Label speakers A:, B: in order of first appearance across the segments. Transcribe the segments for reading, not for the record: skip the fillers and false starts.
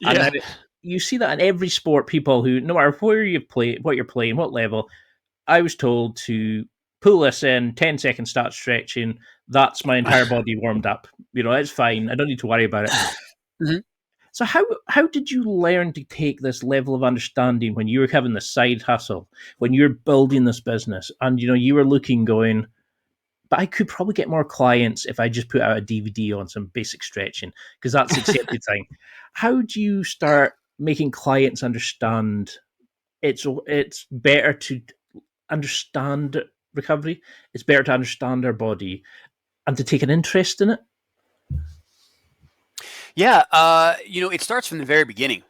A: And now
B: Yeah.
A: you see that in every sport. People who, no matter where you play, what you're playing, what level, I was told to pull this in, 10 seconds, start stretching. That's my entire body warmed up. It's fine. I don't need to worry about it.
B: Mhm.
A: So how did you learn to take this level of understanding when you were having the side hustle, when you're building this business, and you were looking, going, but I could probably get more clients if I just put out a DVD on some basic stretching because that's the accepted thing. How do you start making clients understand it's better to understand recovery, it's better to understand our body and to take an interest in it?
B: Yeah, it starts from the very beginning.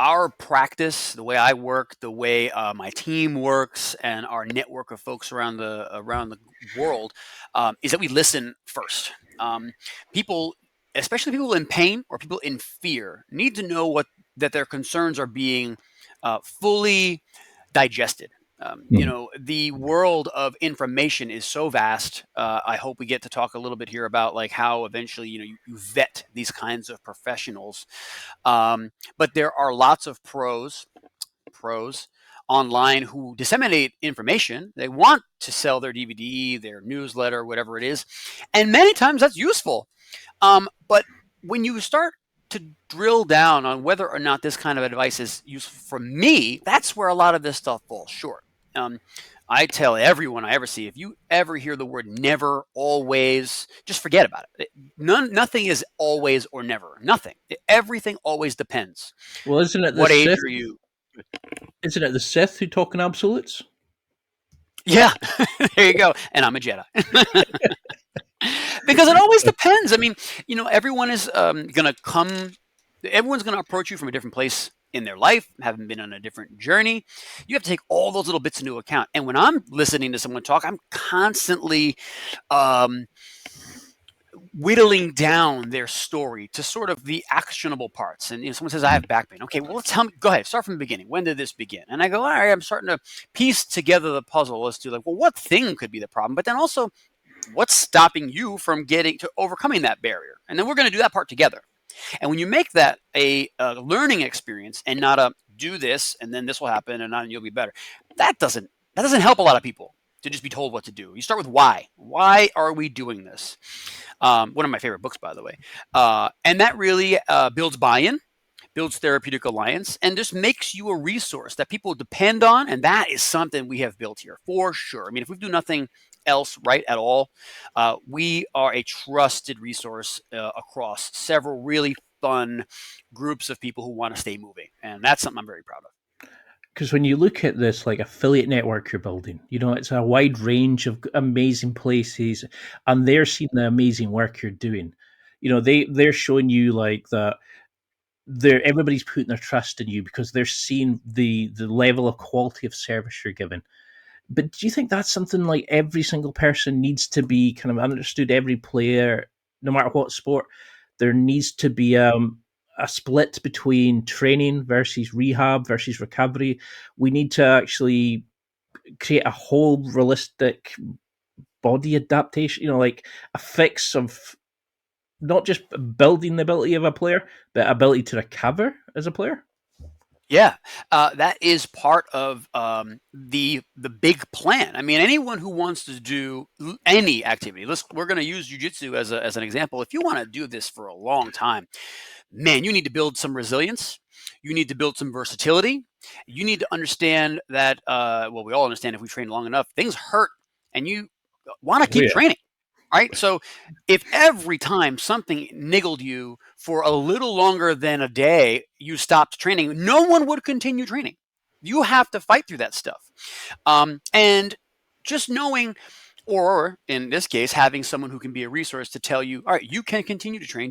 B: Our practice, the way I work, the way my team works, and our network of folks around the world, is that we listen first. People, especially people in pain or people in fear, need to know what that their concerns are being fully digested. The world of information is so vast. I hope we get to talk a little bit here about like how eventually, you vet these kinds of professionals. But there are lots of pros online who disseminate information. They want to sell their DVD, their newsletter, whatever it is, and many times that's useful. But when you start to drill down on whether or not this kind of advice is useful for me, that's where a lot of this stuff falls short. Um, I tell everyone I ever see, if you ever hear the word never, always, just forget about it. Nothing is always or never. Nothing. Everything always depends.
A: Well,
B: What age are you?
A: isn't it the Sith who talk in absolutes?
B: Yeah, there you go. And I'm a Jedi. Because it always depends. I mean, everyone is going to come, everyone's going to approach you from a different place in their life, having been on a different journey. You have to take all those little bits into account. And when I'm listening to someone talk, I'm constantly um, whittling down their story to sort of the actionable parts. And someone says, I have back pain. Okay, well, tell me, go ahead, start from the beginning. When did this begin? And I go, all right, I'm starting to piece together the puzzle as to like, well, what thing could be the problem? But then also, what's stopping you from getting to overcoming that barrier? And then we're going to do that part together. And when you make that a learning experience and not a do this and then this will happen and then you'll be better, that doesn't help a lot of people to just be told what to do. You start with why. Why are we doing this? One of my favorite books, by the way. And that really builds buy-in, builds therapeutic alliance, and just makes you a resource that people depend on. And that is something we have built here for sure. I mean, if we do nothing else right at all, we are a trusted resource across several really fun groups of people who want to stay moving. And that's something I'm very proud of.
A: Because when you look at this like affiliate network you're building, it's a wide range of amazing places, and they're seeing the amazing work you're doing. They're showing you like that everybody's putting their trust in you because they're seeing the level of quality of service you're giving. But do you think that's something like every single person needs to be kind of understood? Every player, no matter what sport, there needs to be a split between training versus rehab versus recovery. We need to actually create a whole realistic body adaptation, like a fix of not just building the ability of a player, but ability to recover as a player.
B: Yeah, that is part of the big plan. I mean, anyone who wants to do any activity, we're going to use jujitsu as an example. If you want to do this for a long time, man, you need to build some resilience. You need to build some versatility. You need to understand that, well, we all understand if we train long enough, things hurt and you want to
A: Oh
B: keep
A: yeah.
B: training, right? So if every time something niggled you for a little longer than a day, you stopped training, no one would continue training. You have to fight through that stuff. And just knowing, or in this case, having someone who can be a resource to tell you, all right, you can continue to train.